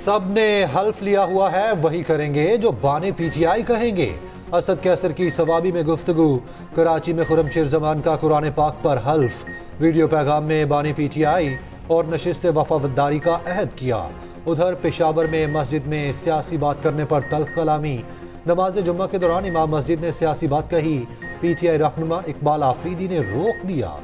سب نے حلف لیا ہوا ہے وہی کریں گے جو بانی پی ٹی آئی کہیں گے. اسد کیسر کی ثوابی میں گفتگو. کراچی میں خرم شیر زمان کا قرآن پاک پر حلف. ویڈیو پیغام میں بانی پی ٹی آئی اور نشست وفاداری کا عہد کیا. ادھر پشاور میں مسجد میں سیاسی بات کرنے پر تلخ کلامی. نماز جمعہ کے دوران امام مسجد نے سیاسی بات کہی. پی ٹی آئی رہنما اقبال آفریدی نے روک دیا.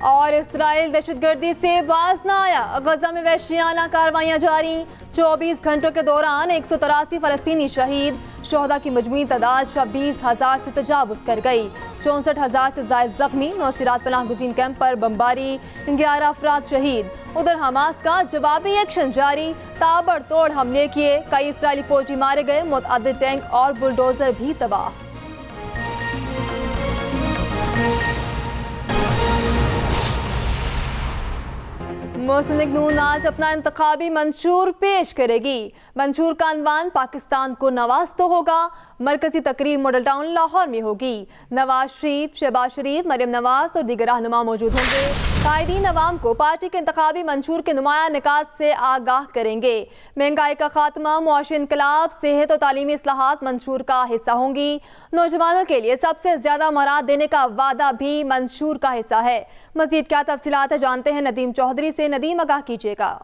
اور اسرائیل دہشت گردی سے باز نہ آیا. غزہ میں وحشیانہ کارروائیاں جاری. 24 گھنٹوں کے دوران 183 فلسطینی شہید. شہداء کی مجموعی تعداد 26,000 سے تجاوز کر گئی. 64,000 سے زائد زخمی. نوسیرات پناہ گزین کیمپ پر بمباری. 11 افراد شہید. ادھر حماس کا جوابی ایکشن جاری. تابڑ توڑ حملے کیے. کئی اسرائیلی فوجی مارے گئے. متعدد ٹینک اور بلڈوزر بھی تباہ. مسلم لیگ نون آج اپنا انتخابی منشور پیش کرے گی. منشور کا عنوان پاکستان کو نواز تو ہوگا. مرکزی تقریب ماڈل ٹاؤن لاہور میں ہوگی. نواز شریف، شہباز شریف، مریم نواز اور دیگر رہنما موجود ہوں گے. قائدین عوام کو پارٹی کے انتخابی منشور کے نمایاں نکات سے آگاہ کریں گے. مہنگائی کا خاتمہ، معاشی انقلاب، صحت اور تعلیمی اصلاحات منشور کا حصہ ہوں گی. نوجوانوں کے لیے سب سے زیادہ مواد دینے کا وعدہ بھی منشور کا حصہ ہے. مزید کیا تفصیلات ہے جانتے ہیں ندیم چودھری سے. ندیم، آگاہ کیجیے گا.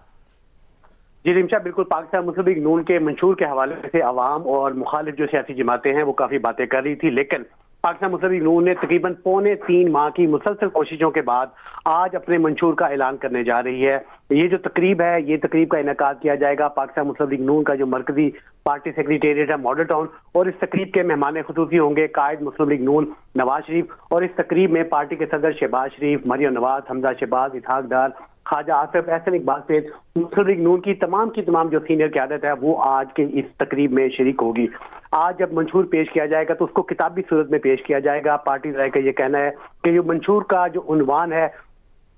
جی رمشا، بالکل. پاکستان مسلم لیگ نون کے منشور کے حوالے سے عوام اور مخالف جو سیاسی جماعتیں ہیں وہ کافی باتیں کر رہی تھی، لیکن پاکستان مسلم لیگ نون نے تقریباً 3.25 ماہ کی مسلسل کوششوں کے بعد آج اپنے منشور کا اعلان کرنے جا رہی ہے. یہ جو تقریب ہے، یہ تقریب کا انعقاد کیا جائے گا پاکستان مسلم لیگ نون کا جو مرکزی پارٹی سیکریٹریٹ ہے ماڈل ٹاؤن، اور اس تقریب کے مہمان خصوصی ہوں گے قائد مسلم لیگ نون نواز شریف. اور اس تقریب میں پارٹی کے صدر شہباز شریف، مریم نواز، حمزہ شہباز، اسحاق ڈار، خواجہ آصف، احسن اقبال سے مسلم لیگ نون کی تمام جو سینئر قیادت ہے وہ آج کے اس تقریب میں شریک ہوگی. آج جب منشور پیش کیا جائے گا تو اس کو کتابی صورت میں پیش کیا جائے گا. پارٹی رائے کا یہ کہنا ہے کہ یہ منشور کا جو عنوان ہے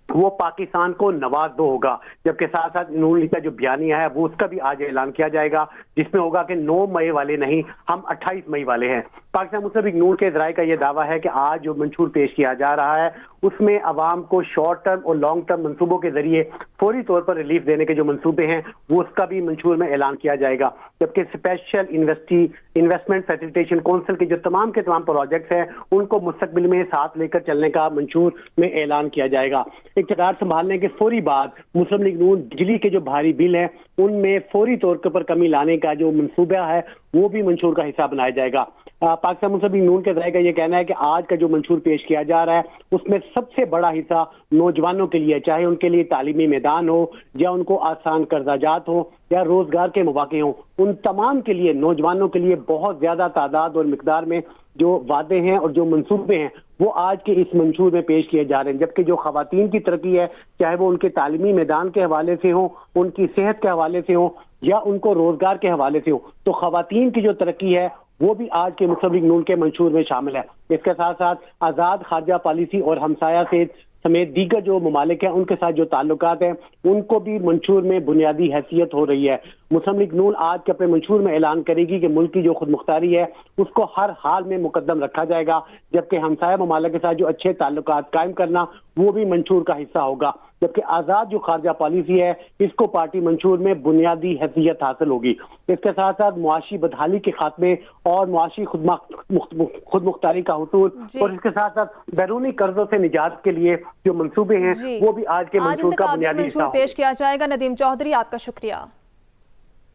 وہ پاکستان کو نواز دو ہوگا، جبکہ ساتھ ساتھ نون لیگ کا جو بیانیہ ہے وہ اس کا بھی آج اعلان کیا جائے گا، جس میں ہوگا کہ 9 مئی والے نہیں، ہم 28 مئی والے ہیں. پاکستان مسلم لیگ نون کے ذرائع کا یہ دعویٰ ہے کہ آج جو منشور پیش کیا جا رہا ہے اس میں عوام کو شارٹ ٹرم اور لانگ ٹرم منصوبوں کے ذریعے فوری طور پر ریلیف دینے کے جو منصوبے ہیں وہ اس کا بھی منشور میں اعلان کیا جائے گا. جبکہ اسپیشل انویسٹمنٹ فیسیلیٹیشن کونسل کے جو تمام پروجیکٹس ہیں ان کو مستقبل میں ساتھ لے کر چلنے کا منشور میں اعلان کیا جائے گا. اقتدار سنبھالنے کے فوری بعد مسلم لیگ نون بجلی کے جو بھاری بل ہیں ان میں فوری طور پر کمی لانے کا جو منصوبہ ہے وہ بھی منشور کا حصہ بنایا جائے گا. پاکستان مسلم لیگ نون کے ذرائع کا یہ کہنا ہے کہ آج کا جو منشور پیش کیا جا رہا ہے اس میں سب سے بڑا حصہ نوجوانوں کے لیے، چاہے ان کے لیے تعلیمی میدان ہو یا ان کو آسان قرضہ جات ہو یا روزگار کے مواقع ہوں، ان تمام کے لیے، نوجوانوں کے لیے بہت زیادہ تعداد اور مقدار میں جو وعدے ہیں اور جو منصوبے ہیں وہ آج کے اس منشور میں پیش کیے جا رہے ہیں. جبکہ جو خواتین کی ترقی ہے، چاہے وہ ان کے تعلیمی میدان کے حوالے سے ہوں، ان کی صحت کے حوالے سے ہوں یا ان کو روزگار کے حوالے سے ہو، تو خواتین کی جو ترقی ہے وہ بھی آج کے مسلم لیگ نون کے منشور میں شامل ہے. اس کے ساتھ ساتھ آزاد خارجہ پالیسی اور ہمسایہ سے سمیت دیگر جو ممالک ہیں ان کے ساتھ جو تعلقات ہیں ان کو بھی منشور میں بنیادی حیثیت ہو رہی ہے. مسلم لیگ نون آج کے اپنے منشور میں اعلان کرے گی کہ ملک کی جو خود مختاری ہے اس کو ہر حال میں مقدم رکھا جائے گا، جبکہ ہمسایہ ممالک کے ساتھ جو اچھے تعلقات قائم کرنا وہ بھی منشور کا حصہ ہوگا. جبکہ آزاد جو خارجہ پالیسی ہے اس کو پارٹی منشور میں بنیادی حیثیت حاصل ہوگی. اس کے ساتھ ساتھ معاشی بدحالی کے خاتمے اور معاشی خود مختاری کا حصول اور اس کے ساتھ ساتھ بیرونی قرضوں سے نجات کے لیے جو منصوبے ہیں وہ بھی آج کے منشور کا بنیادی حصہ پیش کیا جائے گا. ندیم چودھری، آپ کا شکریہ.